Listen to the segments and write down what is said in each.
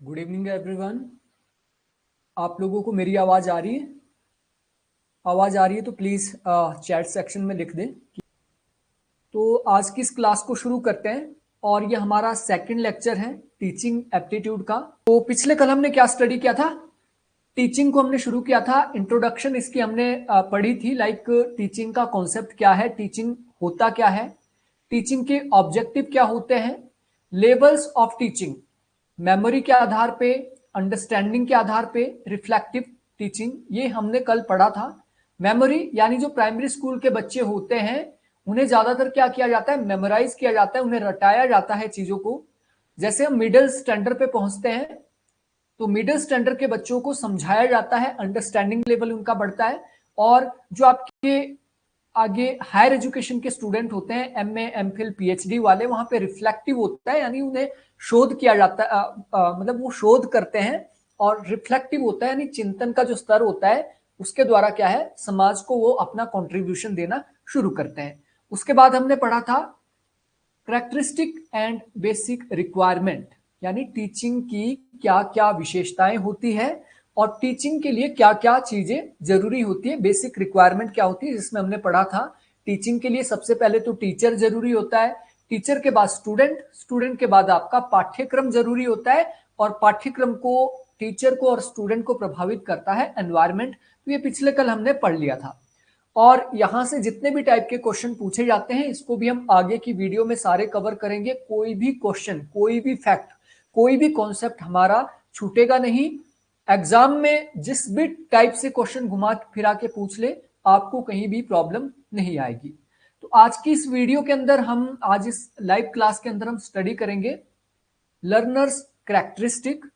Good evening everyone. आप लोगों को मेरी आवाज़ आ रही है? आवाज़ आ रही है तो प्लीज़ चैट सेक्शन में लिख दें। तो आज की इस क्लास को शुरू करते हैं और ये हमारा सेकंड लेक्चर है टीचिंग एप्टीट्यूड का। तो पिछले कल हमने क्या स्टडी किया था? टीचिंग को हमने शुरू किया था, इंट्रोडक्शन इसकी हमने पढ़ी थी। लाइक टीचिंग का कॉन्सेप्ट क्या है, टीचिंग होता क्या है, टीचिंग के ऑब्जेक्टिव क्या होते हैं, लेवल्स ऑफ टीचिंग, मेमोरी के आधार पे, अंडरस्टैंडिंग के आधार पे, रिफ्लेक्टिव टीचिंग, ये हमने कल पढ़ा था। मेमोरी यानी जो प्राइमरी स्कूल के बच्चे होते हैं उन्हें ज्यादातर क्या किया जाता है, मेमोराइज किया जाता है, उन्हें रटाया जाता है चीजों को। जैसे हम मिडिल स्टैंडर्ड पे पहुंचते हैं तो मिडिल स्टैंडर्ड के बच्चों को समझाया जाता है, अंडरस्टैंडिंग लेवल उनका बढ़ता है। और जो आपके आगे हायर एजुकेशन के स्टूडेंट होते हैं, एमए, एमफिल, पीएचडी वाले, वहां पे रिफ्लेक्टिव होता है, यानी उन्हें शोध किया जाता है, मतलब वो शोध करते हैं। और रिफ्लेक्टिव होता है यानी चिंतन का जो स्तर होता है उसके द्वारा क्या है, समाज को वो अपना कंट्रीब्यूशन देना शुरू करते हैं। उसके बाद हमने पढ़ा था कैरेक्टरिस्टिक एंड बेसिक रिक्वायरमेंट, यानी टीचिंग की क्या क्या विशेषताएं होती है और टीचिंग के लिए क्या क्या चीजें जरूरी होती है। बेसिक रिक्वायरमेंट क्या होती है, जिसमें हमने पढ़ा था टीचिंग के लिए सबसे पहले तो टीचर जरूरी होता है, टीचर के बाद स्टूडेंट, स्टूडेंट के बाद आपका पाठ्यक्रम जरूरी होता है, और पाठ्यक्रम को, टीचर को और स्टूडेंट को प्रभावित करता है एनवायरमेंट। तो ये पिछले कल हमने पढ़ लिया था। और यहां से जितने भी टाइप के क्वेश्चन पूछे जाते हैं इसको भी हम आगे की वीडियो में सारे कवर करेंगे। कोई भी क्वेश्चन, कोई भी फैक्ट, कोई भी कॉन्सेप्ट हमारा छूटेगा नहीं। एग्जाम में जिस भी टाइप से क्वेश्चन घुमा फिरा के पूछ ले, आपको कहीं भी प्रॉब्लम नहीं आएगी। तो आज की इस वीडियो के अंदर हम, आज इस लाइव क्लास के अंदर हम स्टडी करेंगे लर्नर्स कैरेक्टरिस्टिक,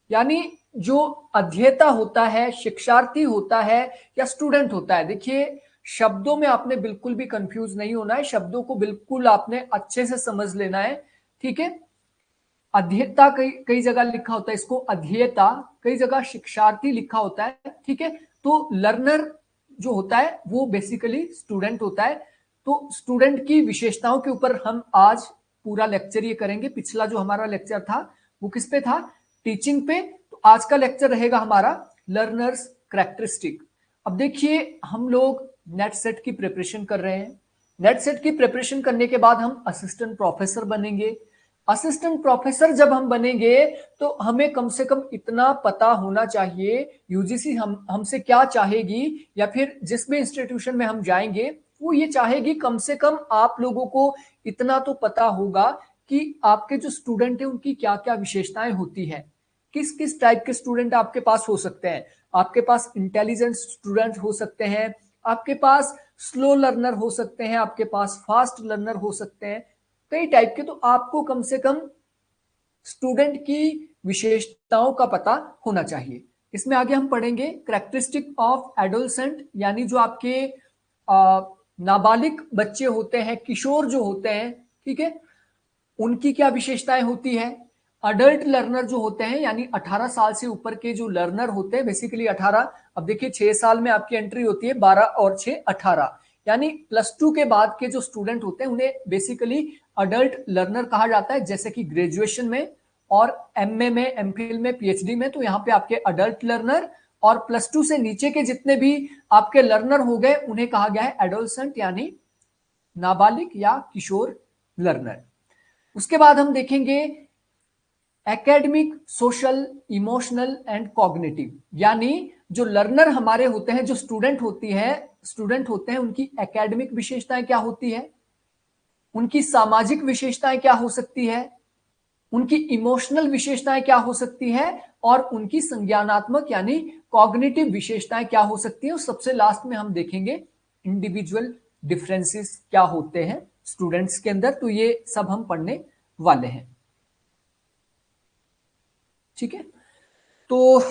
यानी जो अध्येता होता है, शिक्षार्थी होता है या स्टूडेंट होता है। देखिए, शब्दों में आपने बिल्कुल भी कंफ्यूज नहीं होना है, शब्दों को बिल्कुल आपने अच्छे से समझ लेना है, ठीक है। अध्येता कई कई जगह लिखा होता है इसको अध्येता, कई जगह शिक्षार्थी लिखा होता है, ठीक है। तो लर्नर जो होता है वो बेसिकली स्टूडेंट होता है। तो स्टूडेंट की विशेषताओं के ऊपर हम आज पूरा लेक्चर ये करेंगे। पिछला जो हमारा लेक्चर था वो किस पे था, टीचिंग पे। तो आज का लेक्चर रहेगा हमारा लर्नर्स कैरेक्टरिस्टिक। अब देखिए, हम लोग नेट सेट की प्रिपरेशन कर रहे हैं। नेट सेट की प्रिपरेशन करने के बाद हम असिस्टेंट प्रोफेसर बनेंगे। असिस्टेंट प्रोफेसर जब हम बनेंगे तो हमें कम से कम इतना पता होना चाहिए, यूजीसी हमसे क्या चाहेगी, या फिर जिस भी इंस्टीट्यूशन में हम जाएंगे वो ये चाहेगी कम से कम आप लोगों को इतना तो पता होगा कि आपके जो स्टूडेंट है उनकी क्या क्या विशेषताएं होती है, किस किस टाइप के स्टूडेंट आपके पास हो सकते हैं। आपके पास इंटेलिजेंट स्टूडेंट हो सकते हैं, आपके पास स्लो लर्नर हो सकते हैं, आपके पास फास्ट लर्नर हो सकते हैं, कई टाइप के। तो आपको कम से कम स्टूडेंट की विशेषताओं का पता होना चाहिए। इसमें आगे हम पढ़ेंगे कैरेक्टरिस्टिक ऑफ एडोलसेंट, यानी जो आपके नाबालिग बच्चे होते हैं, किशोर जो होते हैं, ठीक है, उनकी क्या विशेषताएं होती है। अडल्ट लर्नर जो होते हैं, यानी 18 साल से ऊपर के जो लर्नर होते हैं, बेसिकली 18, अब देखिए 6 साल में आपकी एंट्री होती है, 12 और 6 18, यानी +2 के बाद के जो स्टूडेंट होते हैं उन्हें बेसिकली अडल्ट लर्नर कहा जाता है। जैसे कि ग्रेजुएशन में और एमए में, एमफिल में, पीएचडी में, तो यहाँ पे आपके अडल्ट लर्नर, और +2 से नीचे के जितने भी आपके लर्नर हो गए उन्हें कहा गया है एडोलसेंट, यानी नाबालिग या किशोर लर्नर। उसके बाद हम देखेंगे academic, social, emotional and cognitive, यानी जो लर्नर हमारे होते हैं, जो स्टूडेंट होते हैं, उनकी एकेडमिक विशेषताएं क्या होती है, उनकी सामाजिक विशेषताएं क्या हो सकती है, उनकी इमोशनल विशेषताएं क्या हो सकती है, और उनकी संज्ञानात्मक यानी कॉग्निटिव विशेषताएं क्या हो सकती है। और सबसे लास्ट में हम देखेंगे इंडिविजुअल डिफरेंसेस क्या होते हैं स्टूडेंट्स के अंदर। तो ये सब हम पढ़ने वाले हैं, ठीक है। तो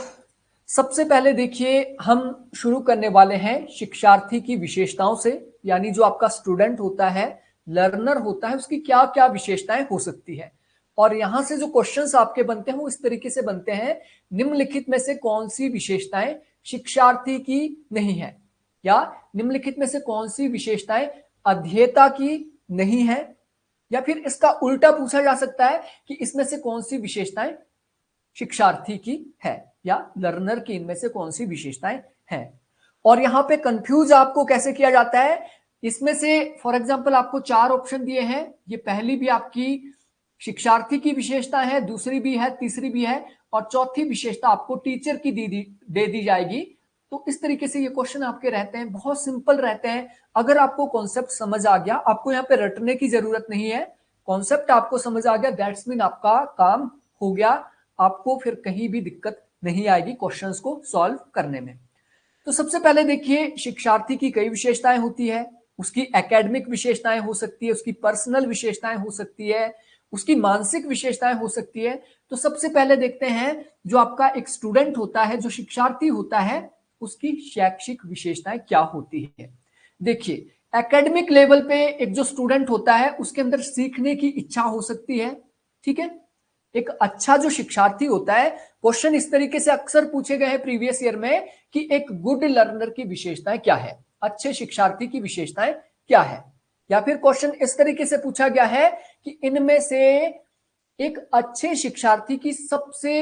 सबसे पहले देखिए, हम शुरू करने वाले हैं शिक्षार्थी की विशेषताओं से, यानी जो आपका स्टूडेंट होता है, लर्नर होता है, उसकी क्या क्या विशेषताएं हो सकती है। और यहां से जो क्वेश्चंस आपके बनते हैं वो इस तरीके से बनते हैं, निम्नलिखित में से कौन सी विशेषताएं शिक्षार्थी की नहीं है, या निम्नलिखित में से कौन सी विशेषताएं अध्येता की नहीं है, या फिर इसका उल्टा पूछा जा सकता है कि इसमें से कौन सी विशेषताएं शिक्षार्थी की है या लर्नर की इनमें से कौन सी विशेषताएं हैं। और यहां पे कंफ्यूज आपको कैसे किया जाता है, इसमें से फॉर एग्जांपल आपको 4 ऑप्शन दिए हैं, ये पहली भी आपकी शिक्षार्थी की विशेषता है, दूसरी भी है, तीसरी भी है और चौथी विशेषता आपको टीचर की दे दी जाएगी। तो इस तरीके से ये क्वेश्चन आपके रहते हैं, बहुत सिंपल रहते हैं। अगर आपको कॉन्सेप्ट समझ आ गया, आपको यहाँ पे रटने की जरूरत नहीं है, कॉन्सेप्ट आपको समझ आ गया, दैट्स मीन आपका काम हो गया, आपको फिर कहीं भी दिक्कत नहीं आएगी क्वेश्चंस को सॉल्व करने में। तो सबसे पहले देखिए, शिक्षार्थी की कई विशेषताएं होती है, उसकी एकेडमिक विशेषताएं हो सकती है, उसकी पर्सनल विशेषताएं हो सकती है, उसकी मानसिक विशेषताएं हो सकती है। तो सबसे पहले देखते हैं, जो आपका एक स्टूडेंट होता है, जो शिक्षार्थी होता है, उसकी शैक्षिक विशेषताएं क्या होती है। देखिए, एकेडमिक लेवल पे एक जो स्टूडेंट होता है उसके अंदर सीखने की इच्छा हो सकती है, ठीक है। एक अच्छा जो शिक्षार्थी होता है, क्वेश्चन इस तरीके से अक्सर पूछे गए हैं प्रीवियस ईयर में कि एक गुड लर्नर की विशेषताएं क्या है, अच्छे शिक्षार्थी की विशेषताएं क्या है। या फिर क्वेश्चन इस तरीके से पूछा गया है कि इनमें से एक अच्छे शिक्षार्थी की सबसे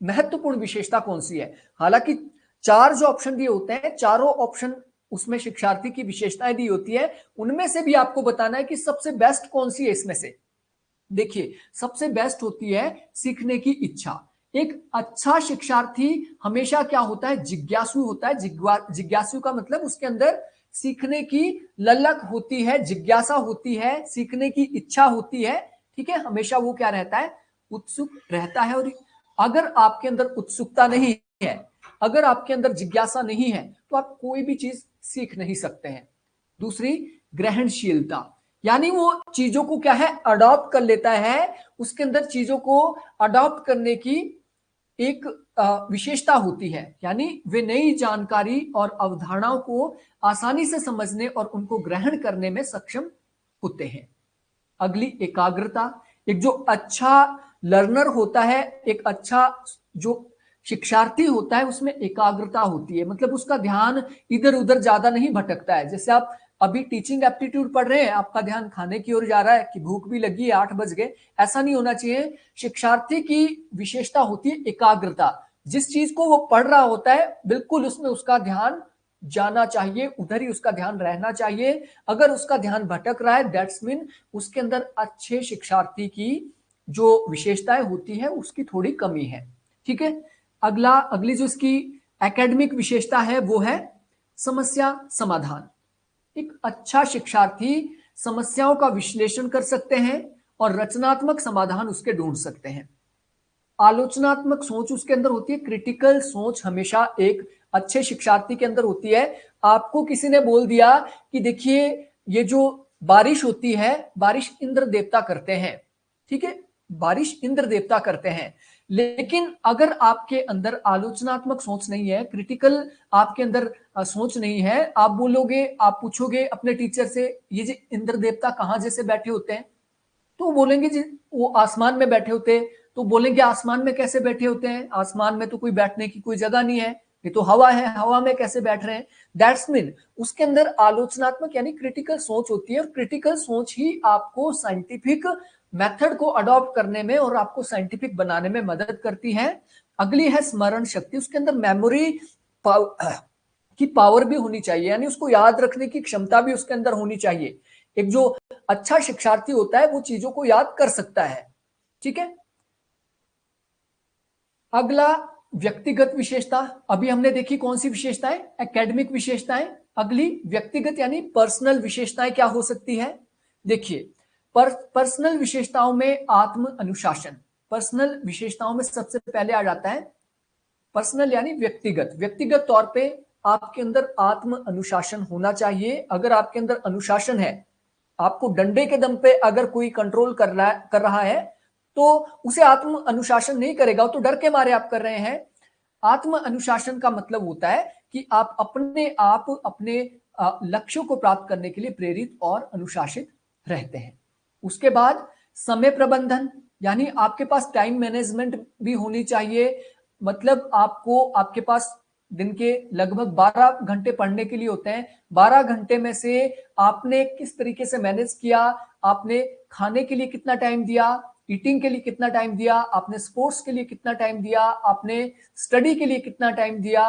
महत्वपूर्ण विशेषता कौन सी है। हालांकि 4 जो ऑप्शन दिए होते हैं, चारों ऑप्शन उसमें शिक्षार्थी की विशेषताएं दी होती है, उनमें से भी आपको बताना है कि सबसे बेस्ट कौन सी है इसमें से। देखिए, सबसे बेस्ट होती है सीखने की इच्छा। एक अच्छा शिक्षार्थी हमेशा क्या होता है, जिज्ञासु होता है। जिज्ञासु का मतलब उसके अंदर सीखने की ललक होती है, जिज्ञासा होती है, सीखने की इच्छा होती है, ठीक है। हमेशा वो क्या रहता है, उत्सुक रहता है। और अगर आपके अंदर उत्सुकता नहीं है, अगर आपके अंदर जिज्ञासा नहीं है, तो आप कोई भी चीज सीख नहीं सकते हैं। दूसरी, ग्रहणशीलता, यानी वो चीजों को क्या है, अडॉप्ट कर लेता है, उसके अंदर चीजों को अडॉप्ट करने की एक विशेषता होती है, यानी वे नई जानकारी और अवधारणाओं को आसानी से समझने और उनको ग्रहण करने में सक्षम होते हैं। अगली, एकाग्रता। एक जो अच्छा लर्नर होता है, एक अच्छा जो शिक्षार्थी होता है, उसमें एकाग्रता होती है, मतलब उसका ध्यान इधर उधर ज्यादा नहीं भटकता है। जैसे आप अभी टीचिंग एप्टीट्यूड पढ़ रहे हैं, आपका ध्यान खाने की ओर जा रहा है कि भूख भी लगी है, 8 बज गए, ऐसा नहीं होना चाहिए। शिक्षार्थी की विशेषता होती है एकाग्रता। जिस चीज को वो पढ़ रहा होता है, बिल्कुल उसमें उसका ध्यान जाना चाहिए, उधर ही उसका ध्यान रहना चाहिए। अगर उसका ध्यान भटक रहा है, दैट्स मीन उसके अंदर अच्छे शिक्षार्थी की जो विशेषताएं होती है उसकी थोड़ी कमी है, ठीक है। अगली जो इसकी एकेडमिक विशेषता है वो है समस्या समाधान। एक अच्छा शिक्षार्थी समस्याओं का विश्लेषण कर सकते हैं और रचनात्मक समाधान उसके ढूंढ सकते हैं। आलोचनात्मक सोच उसके अंदर होती है, क्रिटिकल सोच हमेशा एक अच्छे शिक्षार्थी के अंदर होती है। आपको किसी ने बोल दिया कि देखिए, ये जो बारिश होती है, बारिश इंद्र देवता करते हैं, ठीक है, बारिश इंद्र देवता करते हैं। लेकिन अगर आपके अंदर आलोचनात्मक सोच नहीं है, क्रिटिकल आपके अंदर सोच नहीं है, आप बोलोगे, आप पूछोगे अपने टीचर से, ये जो इंद्र देवता कहां जैसे बैठे होते हैं, तो बोलेंगे जी वो आसमान में बैठे होते हैं। तो बोलेंगे आसमान में कैसे बैठे होते हैं, आसमान में तो कोई बैठने की कोई जगह नहीं है, ये तो हवा है, हवा में कैसे बैठ रहे हैं। दैट्स मीन उसके अंदर आलोचनात्मक यानी क्रिटिकल सोच होती है, और क्रिटिकल सोच ही आपको साइंटिफिक मेथड को अडॉप्ट करने में और आपको साइंटिफिक बनाने में मदद करती है। अगली है स्मरण शक्ति। उसके अंदर मेमोरी की पावर भी होनी चाहिए, यानी उसको याद रखने की क्षमता भी उसके अंदर होनी चाहिए। एक जो अच्छा शिक्षार्थी होता है वो चीजों को याद कर सकता है, ठीक है। अगला, व्यक्तिगत विशेषता। अभी हमने देखी कौन सी विशेषताएं, एकेडमिक विशेषताएं। अगली व्यक्तिगत यानी पर्सनल विशेषताएं क्या हो सकती है। देखिए, पर्सनल विशेषताओं में आत्म अनुशासन। पर्सनल विशेषताओं में सबसे पहले आ जाता है पर्सनल यानी व्यक्तिगत। व्यक्तिगत तौर पे आपके अंदर आत्म अनुशासन होना चाहिए। अगर आपके अंदर अनुशासन है, आपको डंडे के दम पे अगर कोई कंट्रोल कर रहा है तो उसे आत्म अनुशासन नहीं करेगा, तो डर के मारे आप कर रहे हैं। आत्म अनुशासन का मतलब होता है कि आप अपने लक्ष्यों को प्राप्त करने के लिए प्रेरित और अनुशासित रहते हैं। उसके बाद समय प्रबंधन, यानी आपके पास टाइम मैनेजमेंट भी होनी चाहिए। मतलब आपके पास दिन के लगभग 12 घंटे पढ़ने के लिए होते हैं। 12 घंटे में से आपने किस तरीके से मैनेज किया, आपने खाने के लिए कितना टाइम दिया, ईटिंग के लिए कितना टाइम दिया, आपने स्पोर्ट्स के लिए कितना टाइम दिया, आपने स्टडी के लिए कितना टाइम दिया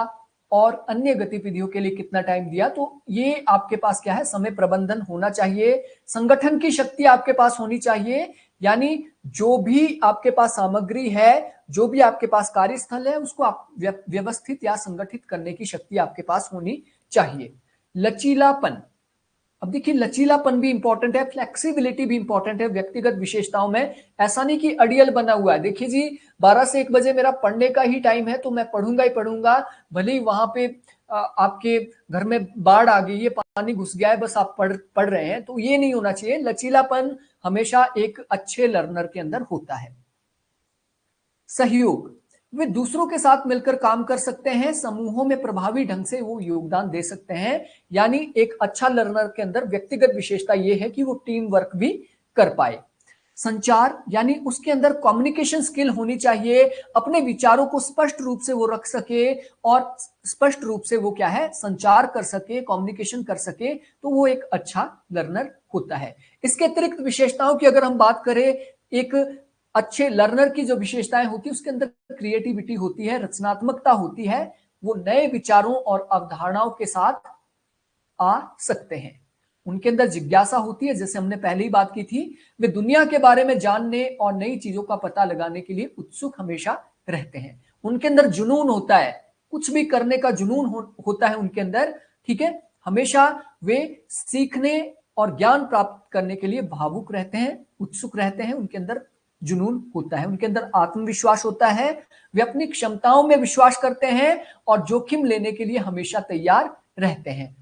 और अन्य गतिविधियों के लिए कितना टाइम दिया। तो ये आपके पास क्या है, समय प्रबंधन होना चाहिए। संगठन की शक्ति आपके पास होनी चाहिए, यानी जो भी आपके पास सामग्री है, जो भी आपके पास कार्यस्थल है, उसको आप व्यवस्थित या संगठित करने की शक्ति आपके पास होनी चाहिए। लचीलापन, अब देखिए लचीलापन भी इंपॉर्टेंट है, फ्लेक्सिबिलिटी भी इंपॉर्टेंट है व्यक्तिगत विशेषताओं में। ऐसा नहीं कि अड़ियल बना हुआ है, देखिए जी 12 से 1 बजे मेरा पढ़ने का ही टाइम है तो मैं पढ़ूंगा ही पढ़ूंगा, भले ही वहां पे आपके घर में बाढ़ आ गई है, पानी घुस गया है, बस आप पढ़ रहे हैं, तो ये नहीं होना चाहिए। लचीलापन हमेशा एक अच्छे लर्नर के अंदर होता है। सहयोग, वे दूसरों के साथ मिलकर काम कर सकते हैं, समूहों में प्रभावी ढंग से वो योगदान दे सकते हैं, यानी एक अच्छा लर्नर के अंदर व्यक्तिगत विशेषता ये है कि वो टीम वर्क भी कर पाए। संचार, यानी उसके अंदर कम्युनिकेशन स्किल होनी चाहिए, अपने विचारों को स्पष्ट रूप से वो रख सके और स्पष्ट रूप से वो क्या है, संचार कर सके, कम्युनिकेशन कर सके, तो वो एक अच्छा लर्नर होता है। इसके अतिरिक्त विशेषताओं की अगर हम बात करें, एक अच्छे लर्नर की जो विशेषताएं होती है उसके अंदर क्रिएटिविटी होती है, रचनात्मकता होती है, वो नए विचारों और अवधारणाओं के साथ आ सकते हैं। उनके अंदर जिज्ञासा होती है, जैसे हमने पहले ही बात की थी, वे दुनिया के बारे में जानने और नई चीजों का पता लगाने के लिए उत्सुक हमेशा रहते हैं। उनके अंदर जुनून होता है, कुछ भी करने का जुनून होता है उनके अंदर, ठीक है। हमेशा वे सीखने और ज्ञान प्राप्त करने के लिए भावुक रहते हैं, उत्सुक रहते हैं, उनके अंदर जुनून होता है, उनके अंदर आत्मविश्वास होता है, वे अपनी क्षमताओं में विश्वास करते हैं और जोखिम लेने के लिए हमेशा तैयार रहते हैं।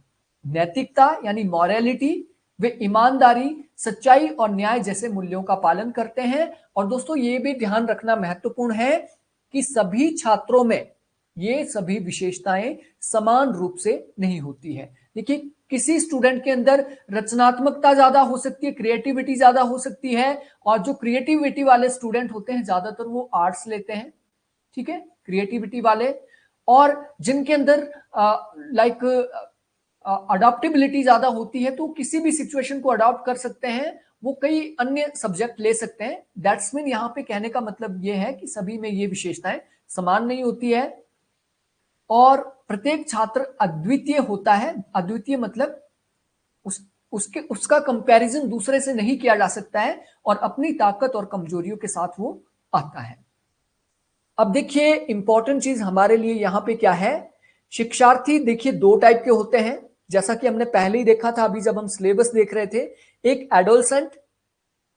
नैतिकता यानी मॉरलिटी, वे ईमानदारी, सच्चाई और न्याय जैसे मूल्यों का पालन करते हैं। और दोस्तों ये भी ध्यान रखना महत्वपूर्ण है कि सभी छात्रों में ये सभी विशेषताएं समान रूप से नहीं होती है। देखिए किसी स्टूडेंट के अंदर रचनात्मकता ज्यादा हो सकती है, क्रिएटिविटी ज्यादा हो सकती है, और जो क्रिएटिविटी वाले स्टूडेंट होते हैं ज्यादातर वो आर्ट्स लेते हैं, ठीक है, क्रिएटिविटी वाले। और जिनके अंदर लाइक अडॉप्टेबिलिटी ज्यादा होती है, तो किसी भी सिचुएशन को अडॉप्ट कर सकते हैं, वो कई अन्य सब्जेक्ट ले सकते हैं। दैट्स मीन यहाँ पे कहने का मतलब ये है कि सभी में ये विशेषताएं समान नहीं होती है और प्रत्येक छात्र अद्वितीय होता है। अद्वितीय मतलब उसका कंपैरिजन दूसरे से नहीं किया जा सकता है और अपनी ताकत और कमजोरियों के साथ वो आता है। अब देखिए इंपॉर्टेंट चीज हमारे लिए यहां पे क्या है, शिक्षार्थी देखिए 2 टाइप के होते हैं, जैसा कि हमने पहले ही देखा था अभी जब हम सिलेबस देख रहे थे। एक एडोलसेंट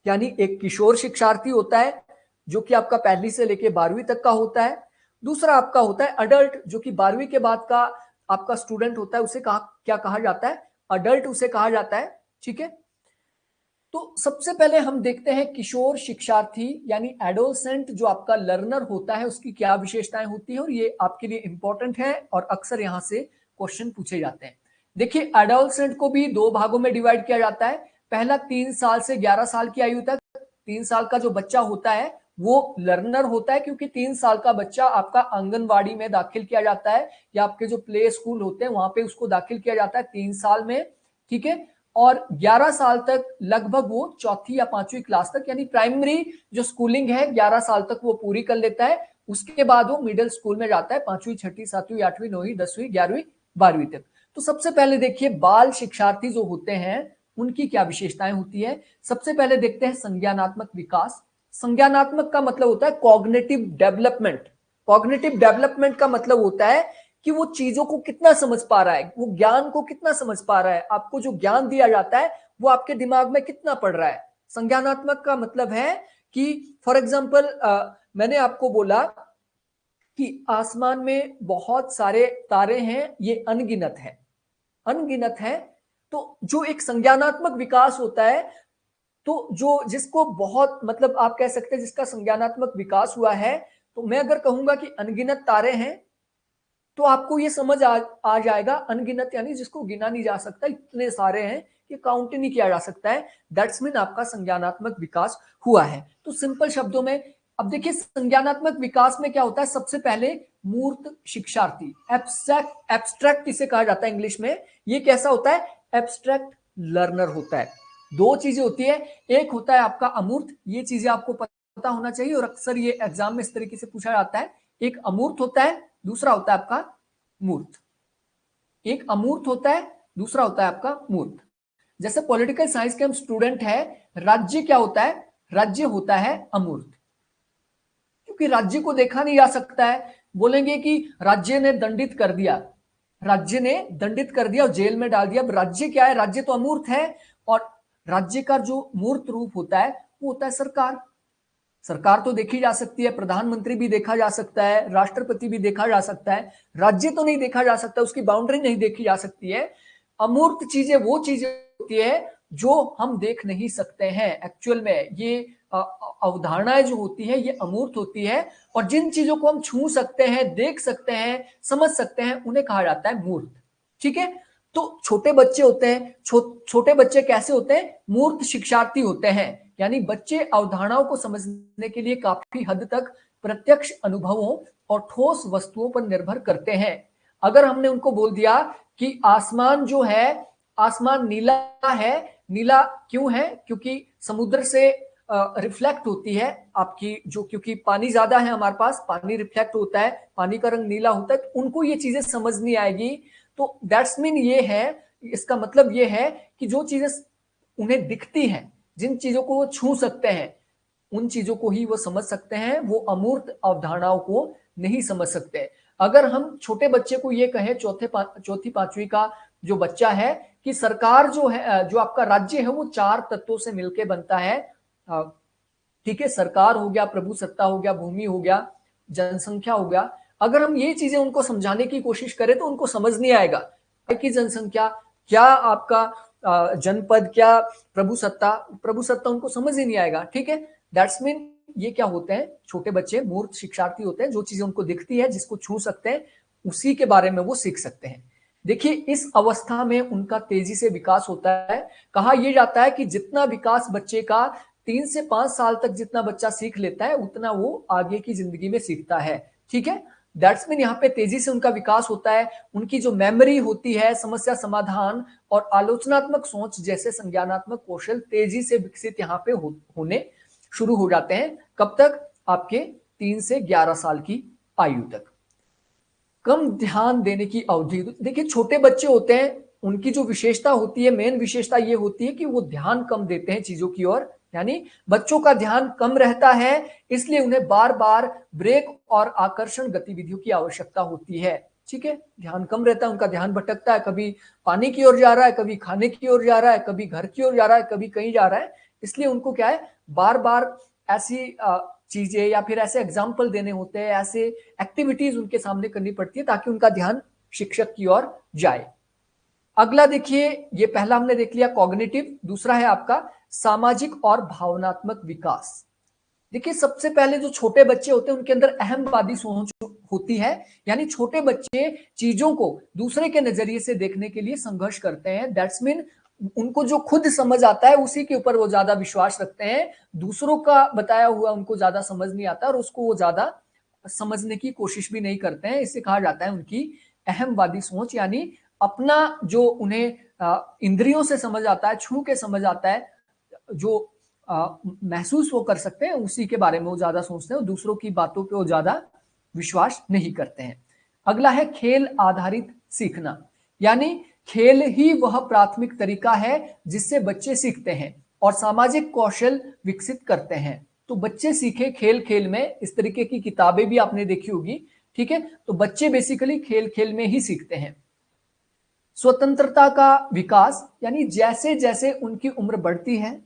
यानी एक किशोर शिक्षार्थी होता है जो कि आपका 1ली से लेकर 12वीं तक का होता है। दूसरा आपका होता है अडल्ट, जो कि 12वीं के बाद का आपका स्टूडेंट होता है, उसे क्या कहा जाता है, अडल्ट उसे कहा जाता है, ठीक है। तो सबसे पहले हम देखते हैं किशोर शिक्षार्थी यानी एडोलसेंट जो आपका लर्नर होता है उसकी क्या विशेषताएं होती है, और ये आपके लिए इंपॉर्टेंट है और अक्सर यहां से क्वेश्चन पूछे जाते हैं। देखिए एडोलसेंट को भी 2 भागों में डिवाइड किया जाता है। पहला 3 साल से 11 साल की आयु तक, 3 साल का जो बच्चा होता है वो लर्नर होता है, क्योंकि 3 साल का बच्चा आपका आंगनवाड़ी में दाखिल किया जाता है या आपके जो प्ले स्कूल होते हैं वहां पे उसको दाखिल किया जाता है 3 साल में, ठीक है। और 11 साल तक लगभग वो 4ठी या 5वीं क्लास तक यानी प्राइमरी जो स्कूलिंग है 11 साल तक वो पूरी कर लेता है। उसके बाद वो मिडिल स्कूल में जाता है 5वीं 6ठी 7वीं 8वीं 9वीं 10वीं 11वीं 12वीं तक। तो सबसे पहले देखिए बाल शिक्षार्थी जो होते हैं उनकी क्या विशेषताएं होती है। सबसे पहले देखते हैं संज्ञानात्मक विकास। संज्ञानात्मक का मतलब होता है कॉग्निटिव डेवलपमेंट। कॉग्निटिव डेवलपमेंट का मतलब होता है कि वो चीजों को कितना समझ पा रहा है, वो ज्ञान को कितना समझ पा रहा है, आपको जो ज्ञान दिया जाता है वो आपके दिमाग में कितना पड़ रहा है। संज्ञानात्मक का मतलब है कि फॉर एग्जाम्पल मैंने आपको बोला कि आसमान में बहुत सारे तारे हैं, ये अनगिनत है, अनगिनत है। तो जो एक संज्ञानात्मक विकास होता है, तो जो जिसको बहुत मतलब आप कह सकते हैं जिसका संज्ञानात्मक विकास हुआ है, तो मैं अगर कहूंगा कि अनगिनत तारे हैं तो आपको ये समझ आ जाएगा, अनगिनत यानी जिसको गिना नहीं जा सकता, इतने सारे हैं कि काउंट नहीं किया जा सकता है। दैट्स मीन आपका संज्ञानात्मक विकास हुआ है। तो सिंपल शब्दों में अब देखिए संज्ञानात्मक विकास में क्या होता है, सबसे पहले मूर्त शिक्षार्थी, एब्स्ट्रैक्ट इसे कहा जाता है इंग्लिश में। ये कैसा होता है, एब्स्ट्रैक्ट लर्नर होता है। 2 चीजें होती है, एक होता है आपका अमूर्त, ये चीजें आपको पता होना चाहिए, और अक्सर ये एग्जाम में इस तरीके से पूछा जाता है। एक अमूर्त होता है, दूसरा होता है आपका मूर्त। एक अमूर्त होता है, दूसरा होता है आपका मूर्त। जैसे पॉलिटिकल साइंस के हम स्टूडेंट है, राज्य क्या होता है? राज्य होता है अमूर्त, क्योंकि राज्य को देखा नहीं जा सकता है। बोलेंगे कि राज्य ने दंडित कर दिया, राज्य ने दंडित कर दिया और जेल में डाल दिया। अब राज्य क्या है? राज्य तो अमूर्त है, और राज्य का जो मूर्त रूप होता है वो होता है सरकार। सरकार तो देखी जा सकती है, प्रधानमंत्री भी देखा जा सकता है, राष्ट्रपति भी देखा जा सकता है, राज्य तो नहीं देखा जा सकता, उसकी बाउंड्री नहीं देखी जा सकती है। अमूर्त चीजें वो चीजें होती है जो हम देख नहीं सकते हैं। एक्चुअल में ये अवधारणाएं जो होती है ये अमूर्त होती है, और जिन चीजों को हम छू सकते हैं, देख सकते हैं, समझ सकते हैं, उन्हें कहा जाता है मूर्त। ठीक है, तो छोटे बच्चे होते हैं, छोटे बच्चे कैसे होते हैं? मूर्त शिक्षार्थी होते हैं, यानी बच्चे अवधारणाओं को समझने के लिए काफी हद तक प्रत्यक्ष अनुभवों और ठोस वस्तुओं पर निर्भर करते हैं। अगर हमने उनको बोल दिया कि आसमान जो है, आसमान नीला है, नीला क्यों है? क्योंकि समुद्र से रिफ्लेक्ट होती है आपकी जो, क्योंकि पानी ज्यादा है हमारे पास, पानी रिफ्लेक्ट होता है, पानी का रंग नीला होता है, तो उनको ये चीजें समझ नहीं आएगी। तो दैट्स मीन ये है, इसका मतलब ये है कि जो चीजें उन्हें दिखती हैं, जिन चीजों को वो छू सकते हैं, उन चीजों को ही वो समझ सकते हैं, वो अमूर्त अवधारणाओं को नहीं समझ सकते। अगर हम छोटे बच्चे को ये कहें, चौथी पांचवी का जो बच्चा है, कि सरकार जो है, जो आपका राज्य है, वो 4 तत्वों से मिलकर बनता है। ठीक है, सरकार हो गया, प्रभु सत्ता हो गया, भूमि हो गया, जनसंख्या हो गया। अगर हम ये चीजें उनको समझाने की कोशिश करें तो उनको समझ नहीं आएगा कि जनसंख्या क्या, आपका जनपद क्या, प्रभु सत्ता उनको समझ ही नहीं आएगा। ठीक है, दैट्स मीन ये क्या होते हैं? छोटे बच्चे मूर्त शिक्षार्थी होते हैं, जो चीजें उनको दिखती है, जिसको छू सकते हैं, उसी के बारे में वो सीख सकते हैं। देखिए, इस अवस्था में उनका तेजी से विकास होता है। कहा यह जाता है कि जितना विकास बच्चे का 3 से 5 साल तक जितना बच्चा सीख लेता है, उतना वो आगे की जिंदगी में सीखता है। ठीक है, दैट्स मीन यहाँ पे तेजी से उनका विकास होता है। उनकी जो मेमोरी होती है, समस्या समाधान और आलोचनात्मक सोच जैसे संज्ञानात्मक कौशल तेजी से विकसित यहाँ पे होने शुरू हो जाते हैं। कब तक? आपके 3 से 11 साल की आयु तक। कम ध्यान देने की अवधि। देखिए, छोटे बच्चे होते हैं, उनकी जो विशेषता होती है, मेन विशेषता ये होती है कि वो ध्यान कम देते हैं चीजों की ओर, यानी बच्चों का ध्यान कम रहता है, इसलिए उन्हें बार बार ब्रेक और आकर्षण गतिविधियों की आवश्यकता होती है। ठीक है, ध्यान कम रहता है, उनका ध्यान भटकता है, कभी पानी की ओर जा रहा है, कभी खाने की ओर जा रहा है, कभी घर की ओर जा रहा है, कभी कहीं जा रहा है। इसलिए उनको क्या है, बार बार ऐसी चीजें या फिर ऐसे एग्जाम्पल देने होते हैं, ऐसे एक्टिविटीज उनके सामने करनी पड़ती है ताकि उनका ध्यान शिक्षक की ओर जाए। अगला देखिए, ये पहला हमने देख लिया कॉग्निटिव, दूसरा है आपका सामाजिक और भावनात्मक विकास। देखिए, सबसे पहले जो छोटे बच्चे होते हैं उनके अंदर अहमवादी सोच होती है, यानी छोटे बच्चे चीजों को दूसरे के नजरिए से देखने के लिए संघर्ष करते हैं। दैट्स मीन उनको जो खुद समझ आता है उसी के ऊपर वो ज्यादा विश्वास रखते हैं, दूसरों का बताया हुआ उनको ज्यादा समझ नहीं आता और उसको वो ज्यादा समझने की कोशिश भी नहीं करते हैं। इसे कहा जाता है उनकी अहमवादी सोच, यानी अपना जो उन्हें इंद्रियों से समझ आता है, छू के समझ आता है, जो महसूस वो कर सकते हैं, उसी के बारे में वो ज्यादा सोचते हैं, दूसरों की बातों पे वो ज्यादा विश्वास नहीं करते हैं। अगला है खेल आधारित सीखना, यानी खेल ही वह प्राथमिक तरीका है जिससे बच्चे सीखते हैं और सामाजिक कौशल विकसित करते हैं। तो बच्चे सीखे खेल खेल में, इस तरीके की किताबें भी आपने देखी होगी। ठीक है, तो बच्चे बेसिकली खेल खेल में ही सीखते हैं। स्वतंत्रता का विकास, यानी जैसे जैसे उनकी उम्र बढ़ती है,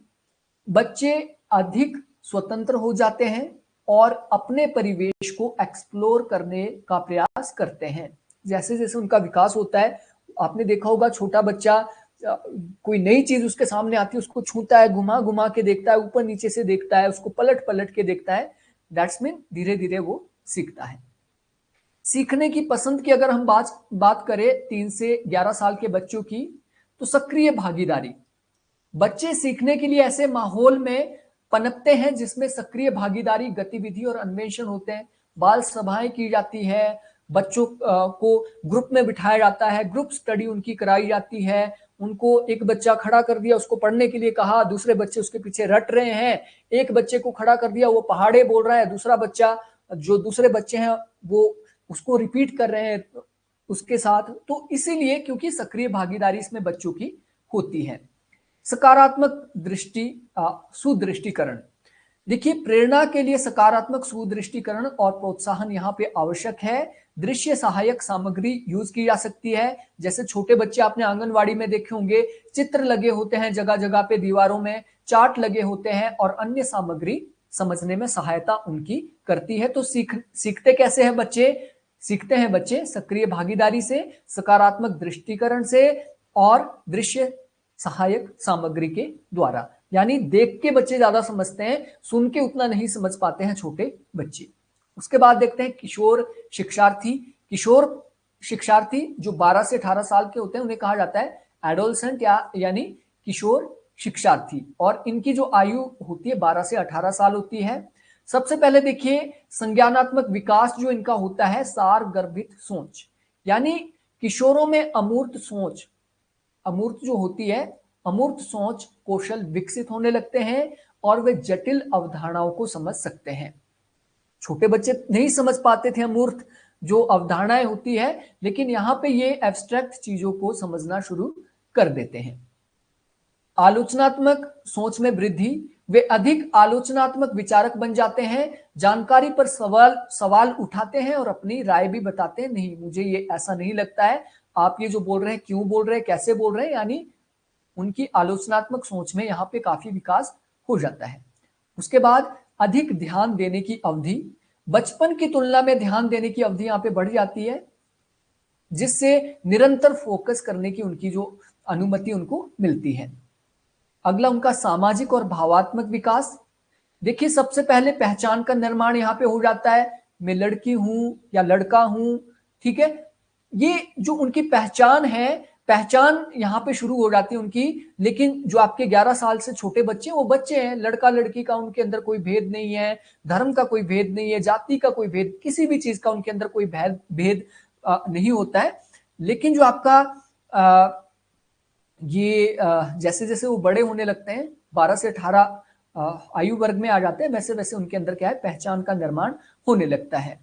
बच्चे अधिक स्वतंत्र हो जाते हैं और अपने परिवेश को एक्सप्लोर करने का प्रयास करते हैं। जैसे जैसे उनका विकास होता है, आपने देखा होगा छोटा बच्चा कोई नई चीज उसके सामने आती है, उसको छूता है, घुमा घुमा के देखता है, ऊपर नीचे से देखता है, उसको पलट पलट के देखता है। दैट्स मीन धीरे धीरे वो सीखता है। सीखने की पसंद की अगर हम बात करें 3 से 11 साल के बच्चों की, तो सक्रिय भागीदारी। बच्चे सीखने के लिए ऐसे माहौल में पनपते हैं जिसमें सक्रिय भागीदारी, गतिविधि और अन्वेषण होते हैं। बाल सभाएं की जाती है, बच्चों को ग्रुप में बिठाया जाता है, ग्रुप स्टडी उनकी कराई जाती है, उनको एक बच्चा खड़ा कर दिया, उसको पढ़ने के लिए कहा, दूसरे बच्चे उसके पीछे रट रहे हैं, एक बच्चे को खड़ा कर दिया, वो पहाड़े बोल रहा है, दूसरा बच्चा जो दूसरे बच्चे हैं वो उसको रिपीट कर रहे हैं उसके साथ। तो इसीलिए क्योंकि सक्रिय भागीदारी इसमें बच्चों की होती है। सकारात्मक दृष्टि सुदृष्टिकरण, देखिए प्रेरणा के लिए सकारात्मक सुदृष्टिकरण और प्रोत्साहन यहाँ पे आवश्यक है। दृश्य सहायक सामग्री यूज की जा सकती है, जैसे छोटे बच्चे आपने आंगनवाड़ी में देखे होंगे, चित्र लगे होते हैं जगह जगह पे, दीवारों में चार्ट लगे होते हैं और अन्य सामग्री समझने में सहायता उनकी करती है। तो सीखते कैसे हैं बच्चे? सीखते हैं बच्चे सक्रिय भागीदारी से, सकारात्मक दृष्टिकरण से और दृश्य सहायक सामग्री के द्वारा। यानी देख के बच्चे ज्यादा समझते हैं, सुन के उतना नहीं समझ पाते हैं छोटे बच्चे। उसके बाद देखते हैं किशोर शिक्षार्थी। किशोर शिक्षार्थी जो 12 से 18 साल के होते हैं उन्हें कहा जाता है एडोलसेंट यानी किशोर शिक्षार्थी, और इनकी जो आयु होती है 12 से 18 साल होती है। सबसे पहले देखिए संज्ञानात्मक विकास जो इनका होता है, सार गर्भित सोच, यानी किशोरों में अमूर्त सोच, अमूर्त जो होती है, अमूर्त सोच कौशल विकसित होने लगते हैं और वे जटिल अवधारणाओं को समझ सकते हैं। छोटे बच्चे नहीं समझ पाते थे अमूर्त जो अवधारणाएं होती है, लेकिन यहां पे ये एब्स्ट्रैक्ट चीजों को समझना शुरू कर देते हैं। आलोचनात्मक सोच में वृद्धि, वे अधिक आलोचनात्मक विचारक बन जाते हैं, जानकारी पर सवाल उठाते हैं और अपनी राय भी बताते हैं, नहीं मुझे ये ऐसा नहीं लगता है, आप ये जो बोल रहे हैं क्यों बोल रहे हैं, कैसे बोल रहे हैं, यानी उनकी आलोचनात्मक सोच में यहाँ पे काफी विकास हो जाता है। उसके बाद अधिक ध्यान देने की अवधि, बचपन की तुलना में ध्यान देने की अवधि यहाँ पे बढ़ जाती है, जिससे निरंतर फोकस करने की उनकी जो अनुमति उनको मिलती है। अगला उनका सामाजिक और भावात्मक विकास, देखिए सबसे पहले पहचान का निर्माण यहाँ पे हो जाता है, मैं लड़की हूं या लड़का हूं, ठीक है, ये जो उनकी पहचान है, पहचान यहाँ पे शुरू हो जाती है उनकी। लेकिन जो आपके 11 साल से छोटे बच्चे, वो बच्चे हैं, लड़का लड़की का उनके अंदर कोई भेद नहीं है, धर्म का कोई भेद नहीं है, जाति का कोई भेद, किसी भी चीज का उनके अंदर कोई भेद नहीं होता है। लेकिन जो आपका ये जैसे जैसे वो बड़े होने लगते हैं, 12 से 18 आयु वर्ग में आ जाते हैं, वैसे वैसे उनके अंदर क्या है, पहचान का निर्माण होने लगता है।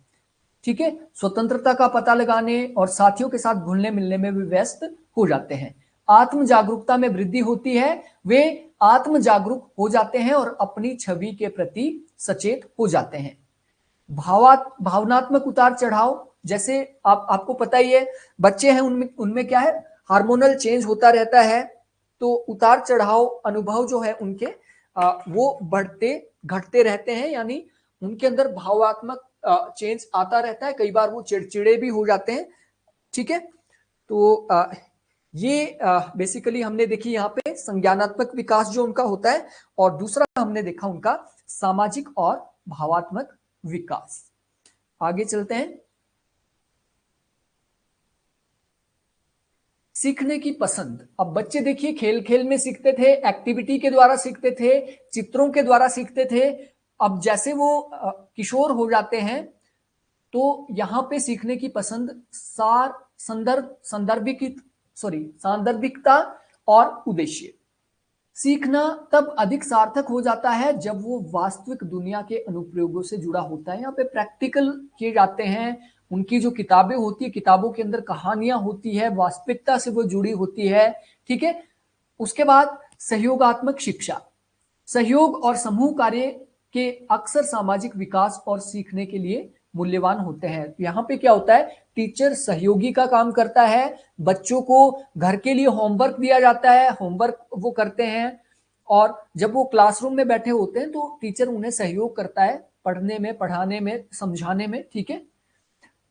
ठीक है, स्वतंत्रता का पता लगाने और साथियों के साथ घुलने मिलने में भी व्यस्त हो जाते हैं। आत्म जागरूकता में वृद्धि होती है, वे आत्म जागरूक हो जाते हैं और अपनी छवि के प्रति सचेत हो जाते हैं। भावनात्मक उतार चढ़ाव, जैसे आपको पता ही है, बच्चे हैं उनमें क्या है, हार्मोनल चेंज होता रहता है, तो उतार चढ़ाव अनुभव जो है उनके वो बढ़ते घटते रहते हैं, यानी उनके अंदर भावात्मक चेंज आता रहता है, कई बार वो चिड़चिड़े भी हो जाते हैं। ठीक है, तो ये बेसिकली हमने देखी यहाँ पे संज्ञानात्मक विकास जो उनका होता है, और दूसरा हमने देखा उनका सामाजिक और भावात्मक विकास। आगे चलते हैं। सीखने की पसंद, अब बच्चे देखिए खेल खेल में सीखते थे, एक्टिविटी के द्वारा सीखते थे, चित्रों के द्वारा सीखते थे। अब जैसे वो किशोर हो जाते हैं तो यहाँ पे सीखने की पसंद सांदर्भिकता और उद्देश्य। सीखना तब अधिक सार्थक हो जाता है जब वो वास्तविक दुनिया के अनुप्रयोगों से जुड़ा होता है। यहाँ पे प्रैक्टिकल किए जाते हैं, उनकी जो किताबें होती है, किताबों के अंदर कहानियां होती है, वास्तविकता से वो जुड़ी होती है। ठीक है, उसके बाद सहयोगात्मक शिक्षा, सहयोग और समूह कार्य के अक्सर सामाजिक विकास और सीखने के लिए मूल्यवान होते हैं। यहाँ पे क्या होता है, टीचर सहयोगी का काम करता है, बच्चों को घर के लिए होमवर्क दिया जाता है, होमवर्क वो करते हैं, और जब वो क्लासरूम में बैठे होते हैं तो टीचर उन्हें सहयोग करता है पढ़ने में, पढ़ाने में, समझाने में। ठीक है,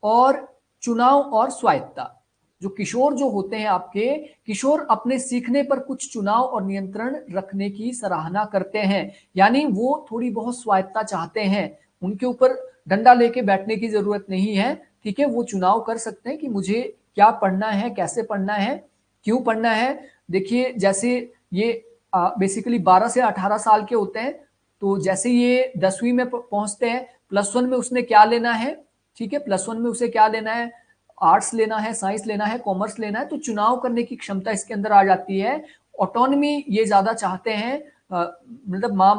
और चुनाव और स्वायत्तता, जो किशोर जो होते हैं आपके, किशोर अपने सीखने पर कुछ चुनाव और नियंत्रण रखने की सराहना करते हैं, यानी वो थोड़ी बहुत स्वायत्तता चाहते हैं, उनके ऊपर डंडा लेके बैठने की जरूरत नहीं है। ठीक है, वो चुनाव कर सकते हैं कि मुझे क्या पढ़ना है, कैसे पढ़ना है, क्यों पढ़ना है। देखिए जैसे ये बेसिकली 12 से 18 साल के होते हैं, तो जैसे ये 10वीं में पहुंचते हैं, +1 में उसने क्या लेना है, ठीक है, +1 में उसे क्या लेना है, आर्ट्स लेना है, साइंस लेना है, कॉमर्स लेना है, तो चुनाव करने की क्षमता इसके अंदर आ जाती है। ऑटोनॉमी ये ज्यादा चाहते हैं, मतलब माँ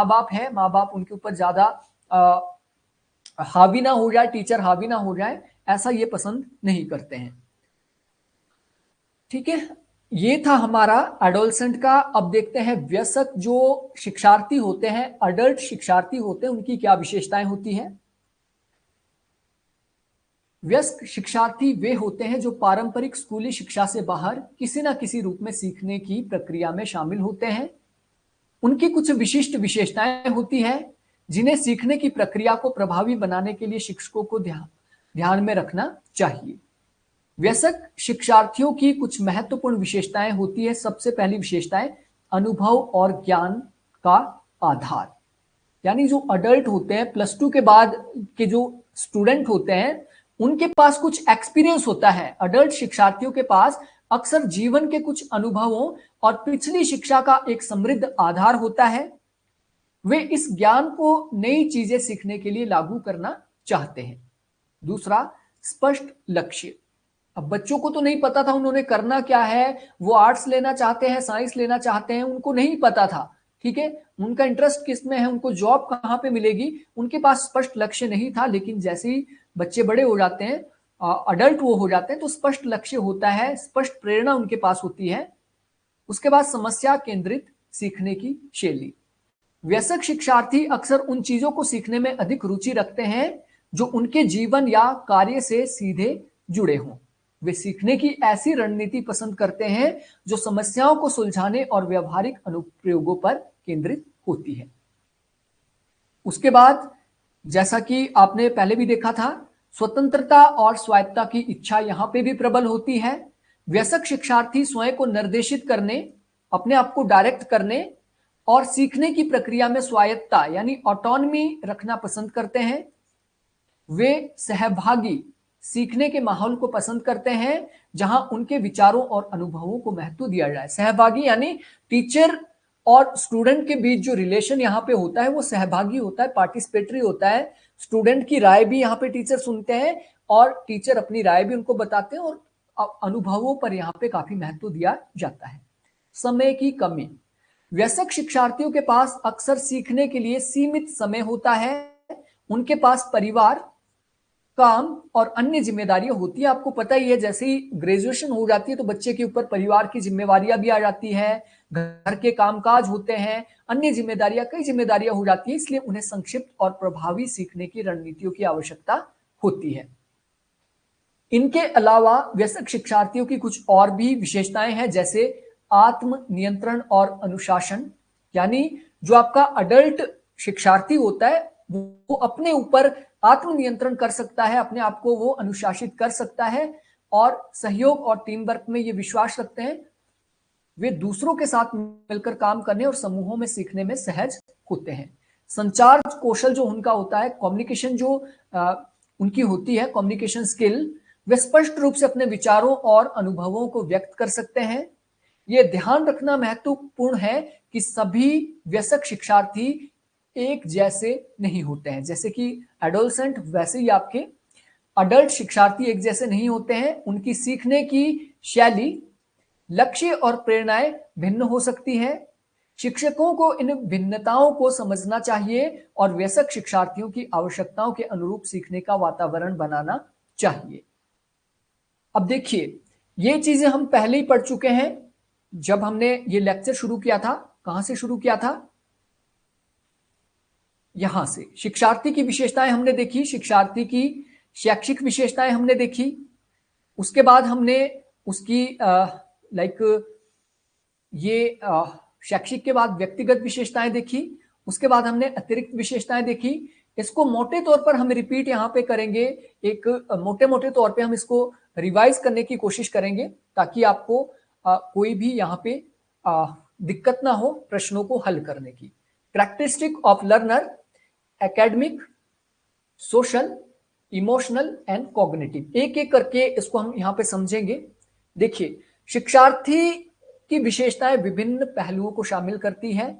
बाप है, माँ बाप उनके ऊपर ज्यादा हावी ना हो जाए, टीचर हावी ना हो जाए, ऐसा ये पसंद नहीं करते हैं। ठीक है, ये था हमारा एडोलसेंट का। अब देखते हैं वयस्क जो शिक्षार्थी होते हैं, अडल्ट शिक्षार्थी होते हैं, उनकी क्या विशेषताएं होती हैं। वयस्क शिक्षार्थी वे होते हैं जो पारंपरिक स्कूली शिक्षा से बाहर किसी न किसी रूप में सीखने की प्रक्रिया में शामिल होते हैं। उनकी कुछ विशिष्ट विशेषताएं होती हैं जिन्हें सीखने की प्रक्रिया को प्रभावी बनाने के लिए शिक्षकों को ध्यान में रखना चाहिए। वयस्क शिक्षार्थियों की कुछ महत्वपूर्ण विशेषताएं होती है। सबसे पहली विशेषताएं अनुभव और ज्ञान का आधार, यानी जो अडल्ट होते हैं, +2 के बाद के जो स्टूडेंट होते हैं, उनके पास कुछ एक्सपीरियंस होता है। अडल्ट शिक्षार्थियों के पास अक्सर जीवन के कुछ अनुभवों और पिछली शिक्षा का एक समृद्ध आधार होता है। वे इस ज्ञान को नई चीजें सीखने के लिए लागू करना चाहते हैं। दूसरा, स्पष्ट लक्ष्य। अब बच्चों को तो नहीं पता था उन्होंने करना क्या है, वो आर्ट्स लेना चाहते हैं, साइंस लेना चाहते हैं, उनको नहीं पता था। ठीक है, उनका इंटरेस्ट किस में है, उनको जॉब कहां पे मिलेगी, उनके पास स्पष्ट लक्ष्य नहीं था। लेकिन जैसे ही बच्चे बड़े हो जाते हैं, अडल्ट वो हो जाते हैं, तो स्पष्ट लक्ष्य होता है, स्पष्ट प्रेरणा उनके पास होती है। उसके बाद समस्या केंद्रित सीखने की शैली। वयस्क शिक्षार्थी अक्सर उन चीजों को सीखने में अधिक रुचि रखते हैं जो उनके जीवन या कार्य से सीधे जुड़े हों। वे सीखने की ऐसी रणनीति पसंद करते हैं जो समस्याओं को सुलझाने और व्यवहारिक अनुप्रयोगों पर केंद्रित होती है। उसके बाद जैसा कि आपने पहले भी देखा था, स्वतंत्रता और स्वायत्तता की इच्छा यहां पे भी प्रबल होती है। वयस्क शिक्षार्थी स्वयं को निर्देशित करने, अपने आप को डायरेक्ट करने और सीखने की प्रक्रिया में स्वायत्तता यानी ऑटोनॉमी रखना पसंद करते हैं। वे सहभागी सीखने के माहौल को पसंद करते हैं जहां उनके विचारों और अनुभवों को महत्व दिया जाए। सहभागी यानी टीचर और स्टूडेंट के बीच जो रिलेशन यहाँ पे होता है वो सहभागी होता है, पार्टिसिपेटरी होता है। स्टूडेंट की राय भी यहाँ पे टीचर सुनते हैं और टीचर अपनी राय भी उनको बताते हैं और अनुभवों पर यहाँ पे काफी महत्व दिया जाता है। समय की कमी। वयस्क शिक्षार्थियों के पास अक्सर सीखने के लिए सीमित समय होता है। उनके पास परिवार, काम और अन्य जिम्मेदारियां होती है। आपको पता ही है, जैसे ही ग्रेजुएशन हो जाती है तो बच्चे के ऊपर परिवार की जिम्मेवारियां भी आ जाती है, घर के कामकाज होते हैं, अन्य जिम्मेदारियां, कई जिम्मेदारियां हो जाती है। इसलिए उन्हें संक्षिप्त और प्रभावी सीखने की रणनीतियों की आवश्यकता होती है। इनके अलावा वयस्क शिक्षार्थियों की कुछ और भी विशेषताएं हैं, जैसे आत्म नियंत्रण और अनुशासन, यानी जो आपका अडल्ट शिक्षार्थी होता है वो अपने ऊपर आत्म नियंत्रण कर सकता है, अपने आप को वो अनुशासित कर सकता है और सहयोग और टीम वर्क में ये विश्वास रखते हैं। वे दूसरों के साथ मिलकर काम करने और समूहों में सीखने में सहज होते हैं। संचार कौशल जो उनका होता है, कम्युनिकेशन जो उनकी होती है, कम्युनिकेशन स्किल, वे स्पष्ट रूप से अपने विचारों और अनुभवों को व्यक्त कर सकते हैं। ये ध्यान रखना महत्वपूर्ण है कि सभी वयस्क शिक्षार्थी एक जैसे नहीं होते हैं। जैसे कि एडोलसेंट, वैसे ही आपके अडल्ट शिक्षार्थी एक जैसे नहीं होते हैं। उनकी सीखने की शैली, लक्ष्य और प्रेरणाएं भिन्न हो सकती है। शिक्षकों को इन भिन्नताओं को समझना चाहिए और वयस्क शिक्षार्थियों की आवश्यकताओं के अनुरूप सीखने का वातावरण बनाना चाहिए। अब देखिए, ये चीजें हम पहले ही पढ़ चुके हैं जब हमने ये लेक्चर शुरू किया था। कहां से शुरू किया था? यहां से। शिक्षार्थी की विशेषताएं हमने देखी, शिक्षार्थी की शैक्षिक विशेषताएं हमने देखी। उसके बाद हमने उसकी ये शैक्षिक के बाद व्यक्तिगत विशेषताएं देखी। उसके बाद हमने अतिरिक्त विशेषताएं देखी। इसको मोटे तौर पर हम रिपीट यहाँ पे करेंगे, एक मोटे मोटे तौर पे हम इसको रिवाइज करने की कोशिश करेंगे ताकि आपको कोई भी यहाँ पे दिक्कत ना हो प्रश्नों को हल करने की। Characteristic of learner, academic, social, emotional and cognitive. एक एक करके इसको हम यहाँ पे समझेंगे। देखिए, शिक्षार्थी की विशेषताएं विभिन्न पहलुओं को शामिल करती है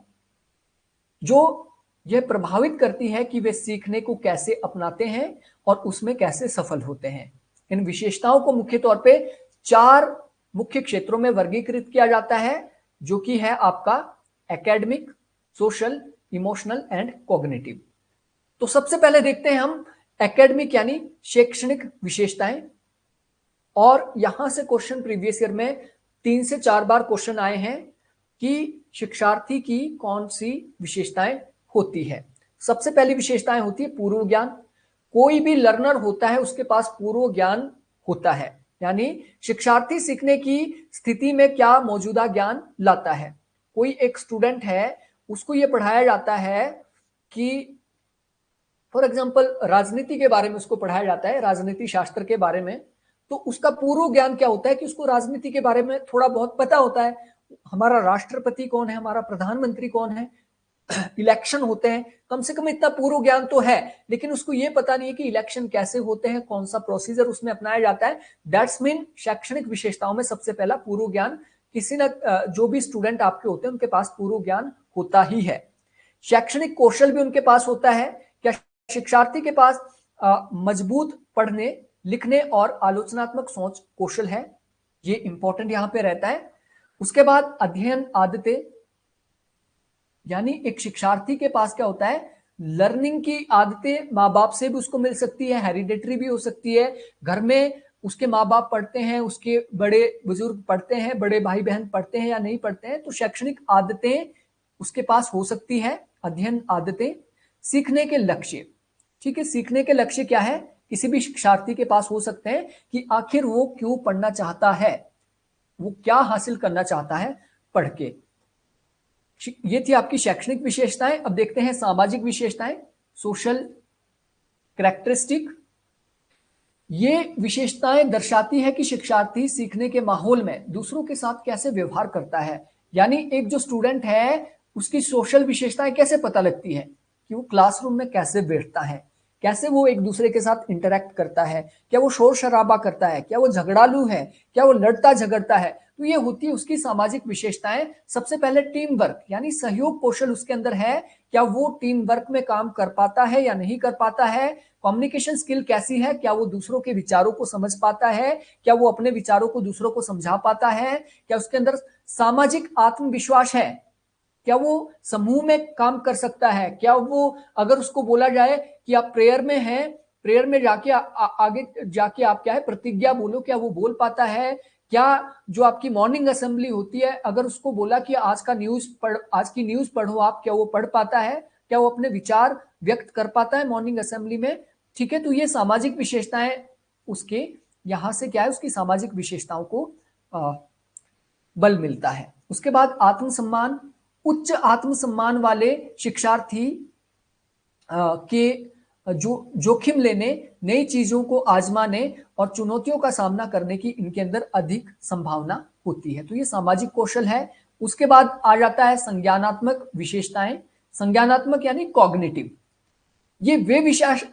जो यह प्रभावित करती है कि वे सीखने को कैसे अपनाते हैं और उसमें कैसे सफल होते हैं। इन विशेषताओं को मुख्य तौर पे 4 मुख्य क्षेत्रों में वर्गीकृत किया जाता है, जो कि है आपका academic, social, emotional and cognitive. तो सबसे पहले देखते हैं हम एकेडमिक यानी शैक्षणिक विशेषताएं। और यहां से क्वेश्चन प्रीवियस ईयर में 3 से 4 बार क्वेश्चन आए हैं कि शिक्षार्थी की कौन सी विशेषताएं होती है। सबसे पहली विशेषताएं होती है पूर्व ज्ञान। कोई भी लर्नर होता है उसके पास पूर्व ज्ञान होता है, यानी शिक्षार्थी सीखने की स्थिति में क्या मौजूदा ज्ञान लाता है। कोई एक स्टूडेंट है, उसको यह पढ़ाया जाता है कि फॉर एग्जाम्पल राजनीति के बारे में उसको पढ़ाया जाता है, राजनीति शास्त्र के बारे में, तो उसका पूर्व ज्ञान क्या होता है कि उसको राजनीति के बारे में थोड़ा बहुत पता होता है। हमारा राष्ट्रपति कौन है, हमारा प्रधानमंत्री कौन है, इलेक्शन होते हैं, कम से कम इतना पूर्व ज्ञान तो है, लेकिन उसको यह पता नहीं है कि इलेक्शन कैसे होते हैं, कौन सा प्रोसीजर उसमें अपनाया जाता है। दैट्स मीन शैक्षणिक विशेषताओं में सबसे पहला पूर्व ज्ञान किसी न जो भी स्टूडेंट आपके होते हैं उनके पास पूर्व ज्ञान होता ही है। शैक्षणिक कौशल भी उनके पास होता है। क्या शिक्षार्थी के पास मजबूत पढ़ने, लिखने और आलोचनात्मक सोच कौशल है, ये इंपॉर्टेंट यहां पे रहता है। उसके बाद अध्ययन आदतें, यानी एक शिक्षार्थी के पास क्या होता है, लर्निंग की आदतें माँ बाप से भी उसको मिल सकती है, हेरिडेटरी भी हो सकती है। घर में उसके माँ बाप पढ़ते हैं, उसके बड़े बुजुर्ग पढ़ते हैं, बड़े भाई बहन पढ़ते हैं या नहीं पढ़ते हैं, तो शैक्षणिक आदतें उसके पास हो सकती है। अध्ययन आदतें। सीखने के लक्ष्य, ठीक है, सीखने के लक्ष्य क्या है, किसी भी शिक्षार्थी के पास हो सकते हैं कि आखिर वो क्यों पढ़ना चाहता है, वो क्या हासिल करना चाहता है पढ़ के। ये थी आपकी शैक्षणिक विशेषताएं। अब देखते हैं सामाजिक विशेषताएं, सोशल कैरेक्टरिस्टिक। ये विशेषताएं दर्शाती है कि शिक्षार्थी सीखने के माहौल में दूसरों के साथ कैसे व्यवहार करता है। यानी एक जो स्टूडेंट है उसकी सोशल विशेषताएं कैसे पता लगती है कि वो क्लासरूम में कैसे बैठता है, कैसे वो एक दूसरे के साथ इंटरेक्ट करता है, क्या वो शोर शराबा करता है, क्या वो झगड़ालू है, क्या वो लड़ता झगड़ता है। तो ये होती है उसकी सामाजिक विशेषताएं। सबसे पहले टीम वर्क यानी सहयोग कौशल उसके अंदर है, क्या वो टीम वर्क में काम कर पाता है या नहीं कर पाता है। कम्युनिकेशन स्किल कैसी है, क्या वो दूसरों के विचारों को समझ पाता है, क्या वो अपने विचारों को दूसरों को समझा पाता है, क्या उसके अंदर सामाजिक आत्मविश्वास है, क्या वो समूह में काम कर सकता है, क्या वो अगर उसको बोला जाए कि आप प्रेयर में हैं, प्रेयर में जाके आगे जाके आप क्या है प्रतिज्ञा बोलो, क्या वो बोल पाता है। क्या जो आपकी मॉर्निंग असेंबली होती है, अगर उसको बोला कि आज की न्यूज पढ़ो आप, क्या वो पढ़ पाता है, क्या वो अपने विचार व्यक्त कर पाता है मॉर्निंग असेंबली में। ठीक है, तो ये सामाजिक विशेषताएं उसके यहां से क्या है, उसकी सामाजिक विशेषताओं को बल मिलता है। उसके बाद आत्मसम्मान। उच्च आत्मसम्मान वाले शिक्षार्थी के जो जोखिम लेने, नई चीजों को आजमाने और चुनौतियों का सामना करने की इनके अंदर अधिक संभावना होती है। तो ये सामाजिक कौशल है। उसके बाद आ जाता है संज्ञानात्मक विशेषताएं। संज्ञानात्मक यानी कॉग्निटिव। ये वे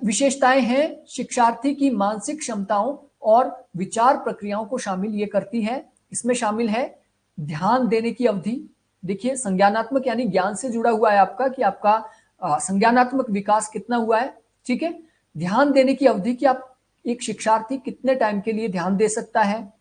विशेषताएं हैं शिक्षार्थी की मानसिक क्षमताओं और विचार प्रक्रियाओं को शामिल ये करती है। इसमें शामिल है ध्यान देने की अवधि। देखिए संज्ञानात्मक यानी ज्ञान से जुड़ा हुआ है आपका कि आपका संज्ञानात्मक विकास कितना हुआ है। ठीक है, ध्यान देने की अवधि कि आप एक शिक्षार्थी कितने टाइम के लिए ध्यान दे सकता है,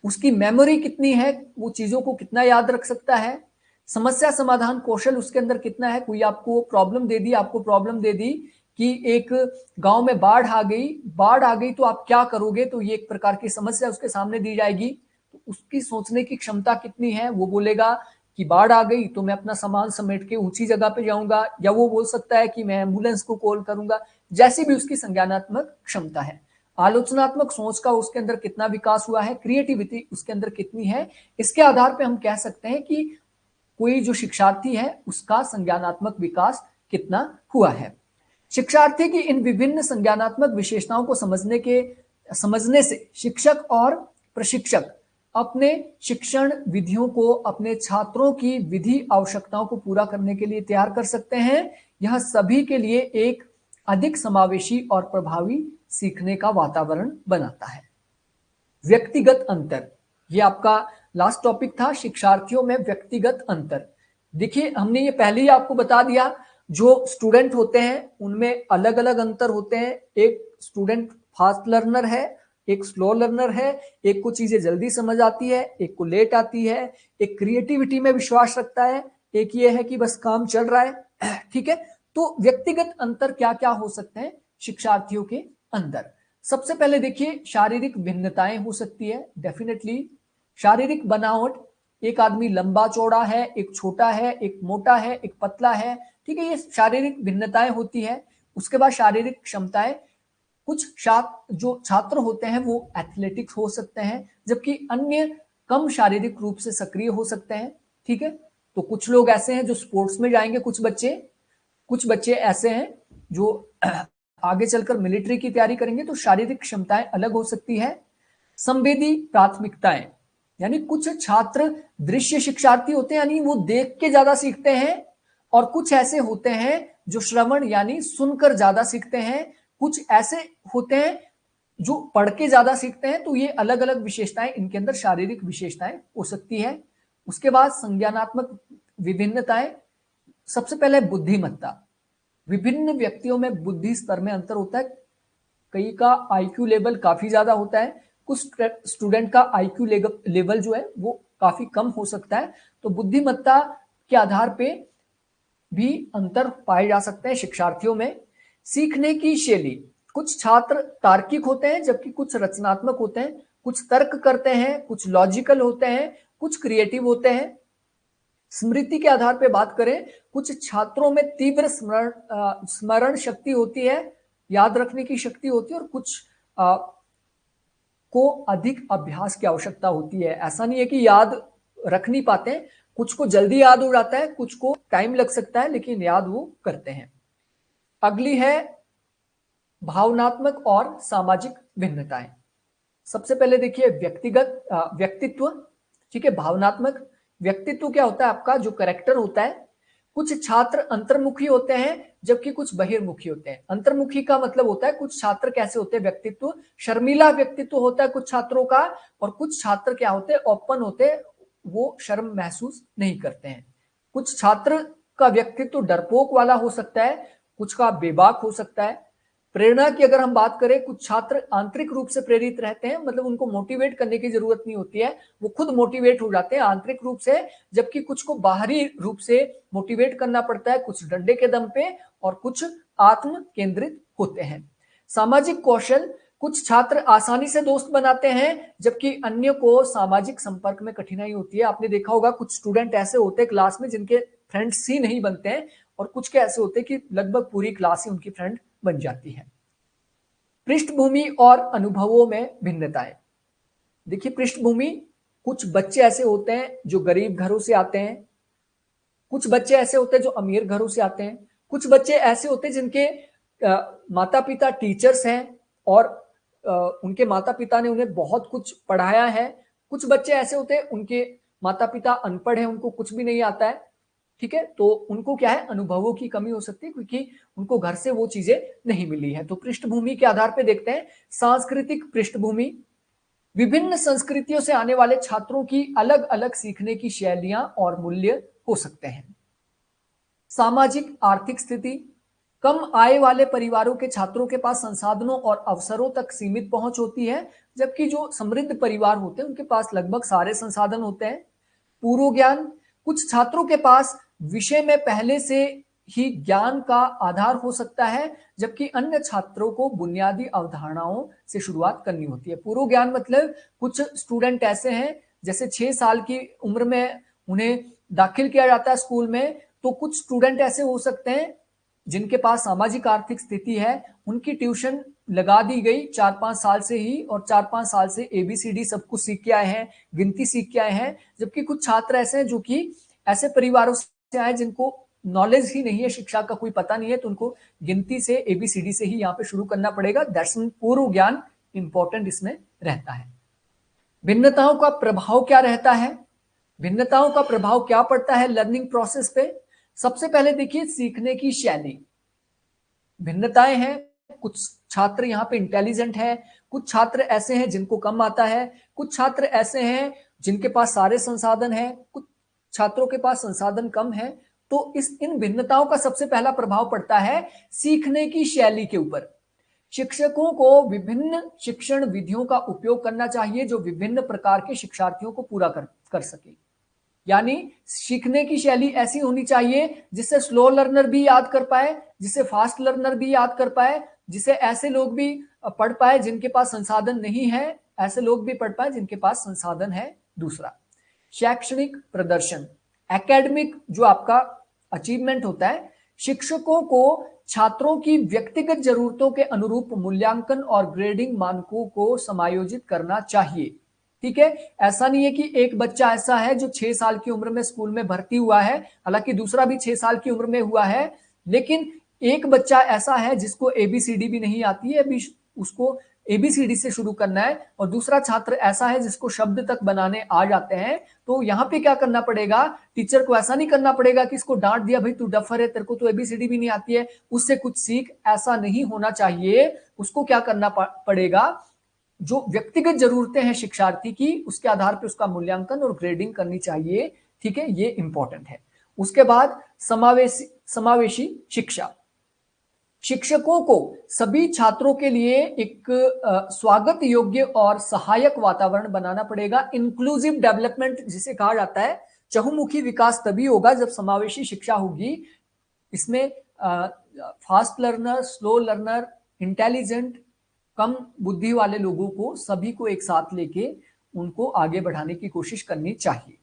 उसकी मेमोरी कितनी है, वो चीजों को कितना याद रख सकता है। समस्या समाधान कौशल उसके अंदर कितना है। कोई आपको प्रॉब्लम दे दी कि एक गांव में बाढ़ आ गई तो आप क्या करोगे, तो ये एक प्रकार की समस्या उसके सामने दी जाएगी। तो उसकी सोचने की क्षमता कितनी है, वो बोलेगा कि बाढ़ आ गई तो मैं अपना सामान समेट के ऊंची जगह पे जाऊंगा, या वो बोल सकता है कि मैं एम्बुलेंस को कॉल करूंगा। जैसी भी उसकी संज्ञानात्मक क्षमता है। आलोचनात्मक सोच का उसके अंदर कितना विकास हुआ है, क्रिएटिविटी उसके अंदर कितनी है, इसके आधार पर हम कह सकते हैं कि कोई जो शिक्षार्थी है उसका संज्ञानात्मक विकास कितना हुआ है। शिक्षार्थी की इन विभिन्न संज्ञानात्मक विशेषताओं को समझने से शिक्षक और प्रशिक्षक अपने शिक्षण विधियों को अपने छात्रों की विधि आवश्यकताओं को पूरा करने के लिए तैयार कर सकते हैं। यह सभी के लिए एक अधिक समावेशी और प्रभावी सीखने का वातावरण बनाता है। व्यक्तिगत अंतर, ये आपका लास्ट टॉपिक था, शिक्षार्थियों में व्यक्तिगत अंतर। देखिए हमने ये पहले ही आपको बता दिया, जो स्टूडेंट होते हैं उनमें अलग अलग अंतर होते हैं। एक स्टूडेंट फास्ट लर्नर है, एक स्लो लर्नर है, एक को चीजें जल्दी समझ आती है, एक को लेट आती है, एक क्रिएटिविटी में विश्वास रखता है, एक ये है कि बस काम चल रहा है। ठीक है, तो व्यक्तिगत अंतर क्या क्या हो सकते हैं शिक्षार्थियों के अंदर? सबसे पहले देखिए, शारीरिक भिन्नताएं हो सकती है। डेफिनेटली शारीरिक बनावट, एक आदमी लंबा चौड़ा है, एक छोटा है, एक मोटा है, एक पतला है, ठीक है, ये शारीरिक भिन्नताएं होती है। उसके बाद शारीरिक क्षमताएं, कुछ जो छात्र होते हैं वो एथलेटिक्स हो सकते हैं, जबकि अन्य कम शारीरिक रूप से सक्रिय हो सकते हैं। ठीक है, तो कुछ लोग ऐसे हैं जो स्पोर्ट्स में जाएंगे, कुछ बच्चे ऐसे हैं जो आगे चलकर मिलिट्री की तैयारी करेंगे, तो शारीरिक क्षमताएं अलग हो सकती है। संवेदी प्राथमिकताएं, यानी कुछ छात्र दृश्य शिक्षार्थी होते हैं, यानी वो देख के ज्यादा सीखते हैं, और कुछ ऐसे होते हैं जो श्रवण यानी सुनकर ज्यादा सीखते हैं। कुछ ऐसे होते हैं जो पढ़ के ज्यादा सीखते हैं। तो ये अलग अलग विशेषताएं, इनके अंदर शारीरिक विशेषताएं हो सकती है। उसके बाद संज्ञानात्मक विभिन्नताएं, सबसे पहले बुद्धिमत्ता, विभिन्न व्यक्तियों में बुद्धि स्तर में अंतर होता है। कई का आईक्यू लेवल काफी ज्यादा होता है, कुछ स्टूडेंट का आईक्यू लेवल जो है वो काफी कम हो सकता है। तो बुद्धिमत्ता के आधार पे भी अंतर पाए जा सकते हैं शिक्षार्थियों में। सीखने की शैली, कुछ छात्र तार्किक होते हैं जबकि कुछ रचनात्मक होते हैं, कुछ तर्क करते हैं, कुछ लॉजिकल होते हैं, कुछ क्रिएटिव होते हैं। स्मृति के आधार पर बात करें, कुछ छात्रों में तीव्र स्मरण शक्ति होती है, याद रखने की शक्ति होती है, और कुछ को अधिक अभ्यास की आवश्यकता होती है। ऐसा नहीं है कि याद रख नहीं पाते, कुछ को जल्दी याद हो जाता है, कुछ को टाइम लग सकता है, लेकिन याद वो करते हैं। अगली है भावनात्मक और सामाजिक भिन्नताएं। सबसे पहले देखिए व्यक्तित्व। ठीक है, भावनात्मक व्यक्तित्व क्या होता है? आपका जो कैरेक्टर होता है। कुछ छात्र अंतर्मुखी होते हैं जबकि कुछ बहिर्मुखी होते हैं। अंतर्मुखी का मतलब होता है कुछ छात्र कैसे होते हैं, व्यक्तित्व शर्मीला व्यक्तित्व होता है कुछ छात्रों का, और कुछ छात्र क्या होते हैं, ओपन होते हैं, वो शर्म महसूस नहीं करते हैं। कुछ छात्र का व्यक्तित्व डरपोक वाला हो सकता है, कुछ का बेबाक हो सकता है। प्रेरणा की अगर हम बात करें, कुछ छात्र आंतरिक रूप से प्रेरित रहते हैं, मतलब उनको मोटिवेट करने की जरूरत नहीं होती है, वो खुद मोटिवेट हो जाते हैं आंतरिक रूप से, जबकि कुछ को बाहरी रूप से मोटिवेट करना पड़ता है, कुछ डंडे के दम पे, और कुछ आत्म केंद्रित होते हैं। सामाजिक कौशल, कुछ छात्र आसानी से दोस्त बनाते हैं जबकि अन्य को सामाजिक संपर्क में कठिनाई होती है। आपने देखा होगा कुछ स्टूडेंट ऐसे होते हैं क्लास में जिनके फ्रेंड्स ही नहीं बनते हैं, और कुछ के ऐसे होते हैं कि लगभग पूरी क्लास ही उनकी फ्रेंड बन जाती है। पृष्ठभूमि और अनुभवों में भिन्नताएं। देखिए पृष्ठभूमि, कुछ बच्चे ऐसे होते हैं जो गरीब घरों से आते हैं, कुछ बच्चे ऐसे होते हैं जो अमीर घरों से आते हैं, कुछ बच्चे ऐसे होते हैं जिनके माता पिता टीचर्स हैं और उनके माता पिता ने उन्हें बहुत कुछ पढ़ाया है। कुछ बच्चे ऐसे होते हैं उनके माता पिता अनपढ़ हैं, उनको कुछ भी नहीं आता है। ठीक है, तो उनको क्या है, अनुभवों की कमी हो सकती है क्योंकि उनको घर से वो चीजें नहीं मिली है। तो पृष्ठभूमि के आधार पर देखते हैं। सांस्कृतिक पृष्ठभूमि, विभिन्न संस्कृतियों से आने वाले छात्रों की अलग अलग सीखने की शैलियां और मूल्य हो सकते हैं। सामाजिक आर्थिक स्थिति, कम आय वाले परिवारों के छात्रों के पास संसाधनों और अवसरों तक सीमित पहुंच होती है, जबकि जो समृद्ध परिवार होते हैं उनके पास लगभग सारे संसाधन होते हैं। पूर्व ज्ञान, कुछ छात्रों के पास विषय में पहले से ही ज्ञान का आधार हो सकता है, जबकि अन्य छात्रों को बुनियादी अवधारणाओं से शुरुआत करनी होती है। पूर्व ज्ञान मतलब कुछ स्टूडेंट ऐसे हैं जैसे 6 साल की उम्र में उन्हें दाखिल किया जाता है स्कूल में, तो कुछ स्टूडेंट ऐसे हो सकते हैं जिनके पास सामाजिक आर्थिक स्थिति है, उनकी ट्यूशन लगा दी गई 4-5 साल से ही, और 4-5 साल से ABCD सब कुछ सीख के आए हैं, गिनती सीख के आए हैं। जबकि कुछ छात्र ऐसे हैं जो कि ऐसे परिवारों से आए जिनको नॉलेज ही नहीं है, शिक्षा का कोई पता नहीं है, तो उनको गिनती से ABCD से ही यहाँ पे शुरू करना पड़ेगा। दैट्स मीन पूर्व ज्ञान इंपॉर्टेंट इसमें रहता है। भिन्नताओं का प्रभाव क्या रहता है? भिन्नताओं का प्रभाव क्या पड़ता है लर्निंग प्रोसेस पे? सबसे पहले देखिए सीखने की शैली। भिन्नताएं हैं, कुछ छात्र यहाँ पे इंटेलिजेंट हैं, कुछ छात्र ऐसे हैं जिनको कम आता है, कुछ छात्र ऐसे हैं जिनके पास सारे संसाधन हैं, कुछ छात्रों के पास संसाधन कम है। तो इन भिन्नताओं का सबसे पहला प्रभाव पड़ता है सीखने की शैली के ऊपर। शिक्षकों को विभिन्न शिक्षण विधियों का उपयोग करना चाहिए जो विभिन्न प्रकार के शिक्षार्थियों को पूरा कर सके। यानी सीखने की शैली ऐसी होनी चाहिए जिससे स्लो लर्नर भी याद कर पाए, जिससे फास्ट लर्नर भी याद कर पाए, जिसे ऐसे लोग भी पढ़ पाए जिनके पास संसाधन नहीं है, ऐसे लोग भी पढ़ पाए जिनके पास संसाधन है। दूसरा, शैक्षणिक प्रदर्शन, एकेडमिक जो आपका अचीवमेंट होता है, शिक्षकों को छात्रों की व्यक्तिगत जरूरतों के अनुरूप मूल्यांकन और ग्रेडिंग मानकों को समायोजित करना चाहिए। ठीक है, ऐसा नहीं है कि एक बच्चा ऐसा है जो 6 साल की उम्र में स्कूल में भर्ती हुआ है, हालांकि दूसरा भी 6 साल की उम्र में हुआ है, लेकिन एक बच्चा ऐसा है जिसको एबीसीडी भी नहीं आती है, अभी उसको एबीसीडी से शुरू करना है, और दूसरा छात्र ऐसा है जिसको शब्द तक बनाने आ जाते हैं। तो यहां पे क्या करना पड़ेगा, टीचर को ऐसा नहीं करना पड़ेगा कि इसको डांट दिया, भाई तू डफर है, तेरे को तो एबीसीडी भी नहीं आती है, उससे कुछ सीख, ऐसा नहीं होना चाहिए। उसको क्या करना पड़ेगा, जो व्यक्तिगत जरूरतें हैं शिक्षार्थी की, उसके आधार पर उसका मूल्यांकन और ग्रेडिंग करनी चाहिए। ठीक है, ये इंपॉर्टेंट है। उसके बाद समावेशी शिक्षा, शिक्षकों को सभी छात्रों के लिए एक स्वागत योग्य और सहायक वातावरण बनाना पड़ेगा। इंक्लूसिव डेवलपमेंट जिसे कहा जाता है, चहुमुखी विकास तभी होगा जब समावेशी शिक्षा होगी। इसमें fast learner, slow learner, intelligent, कम बुद्धि वाले लोगों को सभी को एक साथ लेके उनको आगे बढ़ाने की कोशिश करनी चाहिए।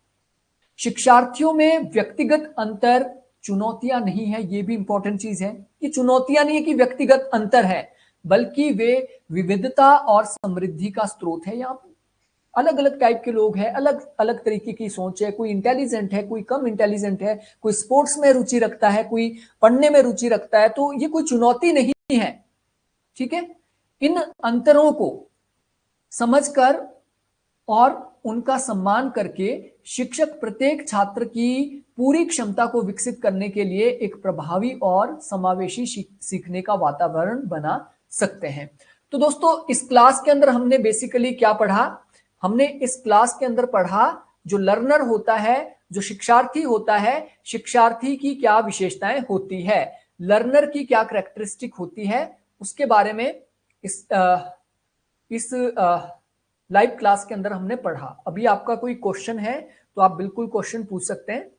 शिक्षार्थियों में व्यक्तिगत अंतर चुनौतियां नहीं है, ये भी इंपॉर्टेंट चीज है कि चुनौतियां नहीं है कि व्यक्तिगत अंतर है, बल्कि वे विविधता और समृद्धि का स्रोत है। यहाँ अलग अलग टाइप के लोग हैं, अलग अलग तरीके की सोच है, कोई इंटेलिजेंट है, कोई कम इंटेलिजेंट है, कोई स्पोर्ट्स में रुचि रखता है, कोई पढ़ने में रुचि रखता है, तो ये कोई चुनौती नहीं है। ठीक है, इन अंतरों को समझकर और उनका सम्मान करके शिक्षक प्रत्येक छात्र की पूरी क्षमता को विकसित करने के लिए एक प्रभावी और समावेशी सीखने का वातावरण बना सकते हैं। तो दोस्तों, इस क्लास के अंदर हमने बेसिकली क्या पढ़ा, हमने इस क्लास के अंदर पढ़ा जो लर्नर होता है, जो शिक्षार्थी होता है, शिक्षार्थी की क्या विशेषताएं होती है, लर्नर की क्या कैरेक्टरिस्टिक होती है, उसके बारे में इस लाइव क्लास के अंदर हमने पढ़ा। अभी आपका कोई क्वेश्चन है तो आप बिल्कुल क्वेश्चन पूछ सकते हैं।